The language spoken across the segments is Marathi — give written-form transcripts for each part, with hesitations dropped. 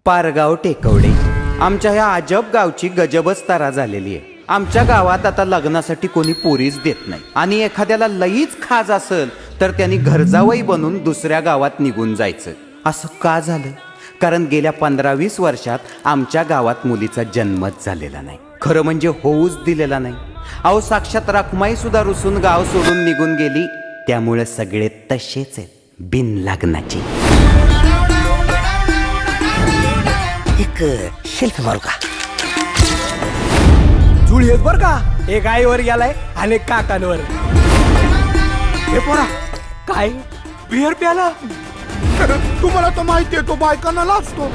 पारगाव टेकवडे आमच्या ह्या अजब गावची गजबच तारा झालेली आहे. आमच्या गावात आता लग्नासाठी कोणी पोरीच देत नाही आणि एखाद्याला लईच खाज असेल तर त्यांनी घरजावई बनून दुसऱ्या गावात निघून जायचं. असं का झालं? कारण गेल्या 15-20 वर्षात आमच्या गावात मुलीचा जन्मच झालेला नाही. खरं म्हणजे होऊच दिलेला नाही. अहो साक्षात रखमाई सुद्धा रुसून गाव सोडून निघून गेली. त्यामुळे सगळे तसेच आहेत बिन लग्नाचे. एक सेल्फी मारू का? जुळ येत बर का. एक आईवर गेलाय आणि एक काकांवर. हे पोरा काय बिअर प्याला? तुम्हाला तर माहिती आहे तो बायकांना लाजतो.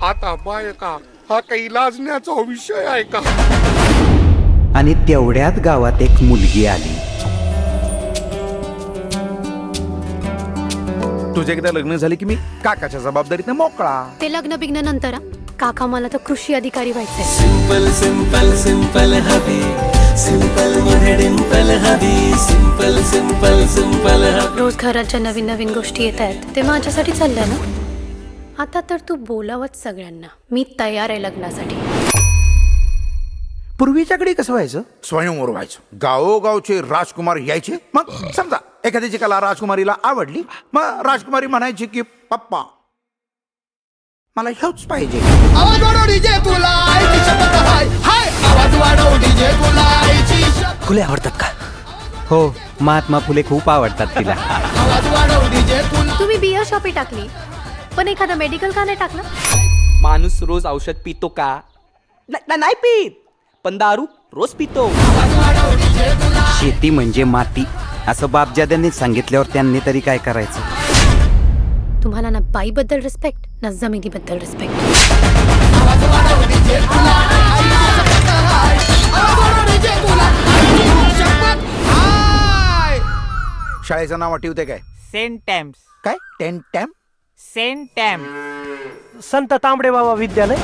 आता बायका हा काही लाजण्याचा विषय आहे का? आणि तेवढ्यात गावात एक मुलगी आली. तुझे एकदा लग्न झाले की मी काकाच्या जबाबदारीतनं मोकळा. ते लग्न बिग्न नंतर काका मला तर कृषी अधिकारी व्हायचंय. सिंपल सिंपल सिंपल हवी, सिंपल मध्ये डिंपल हवी, सिंपल सिंपल सिंपल हवी. रोज घरात ज्या नवीन नवीन गोष्टी येत आहेत ते माझ्यासाठी चाललंय ना. आता तर तू बोलावत सगळ्यांना, मी तयार आहे लग्नासाठी. पूर्वीच्याकडे कसं व्हायचं? स्वयंवर व्हायचं. गावोगावचे राजकुमार यायचे. मग समजा एखाद्याची कला राजकुमारीला आवडली, मग राजकुमारी म्हणायची की पप्पा मला ह्योच पाहिजे. आवाज वाढव डीजे तुला आईची शपथ हाय हाय. आवाज वाढव डीजे तुला आईची शपथ. फुले आवडतात का? हो, महात्मा फुले खूप आवडतात तिला. आवाज वाढव डीजे तुला. तुम्ही बियर शॉपी टाकली पण एखादा मेडिकल का नाही टाकलं? माणूस रोज औषध पितो का? नाही पित, पण दारू रोज पितो. शेती म्हणजे माती असं बापजाद्यांनी सांगितल्यावर त्यांनी तरी काय करायचं? तुम्हाला ना बाईबद्दल रिस्पेक्ट ना जमिनीबद्दल रिस्पेक्ट. आवाज वाढव डीजे तुला आईची शपथ हाय. आवाज वाढव डीजे तुला आईची शपथ हाय. शाळेचं नाव आठवते काय? सेंट टॅम्स. काय 10 टॅम? सेंट टॅम्स संत तांबडे बाबा विद्यालय.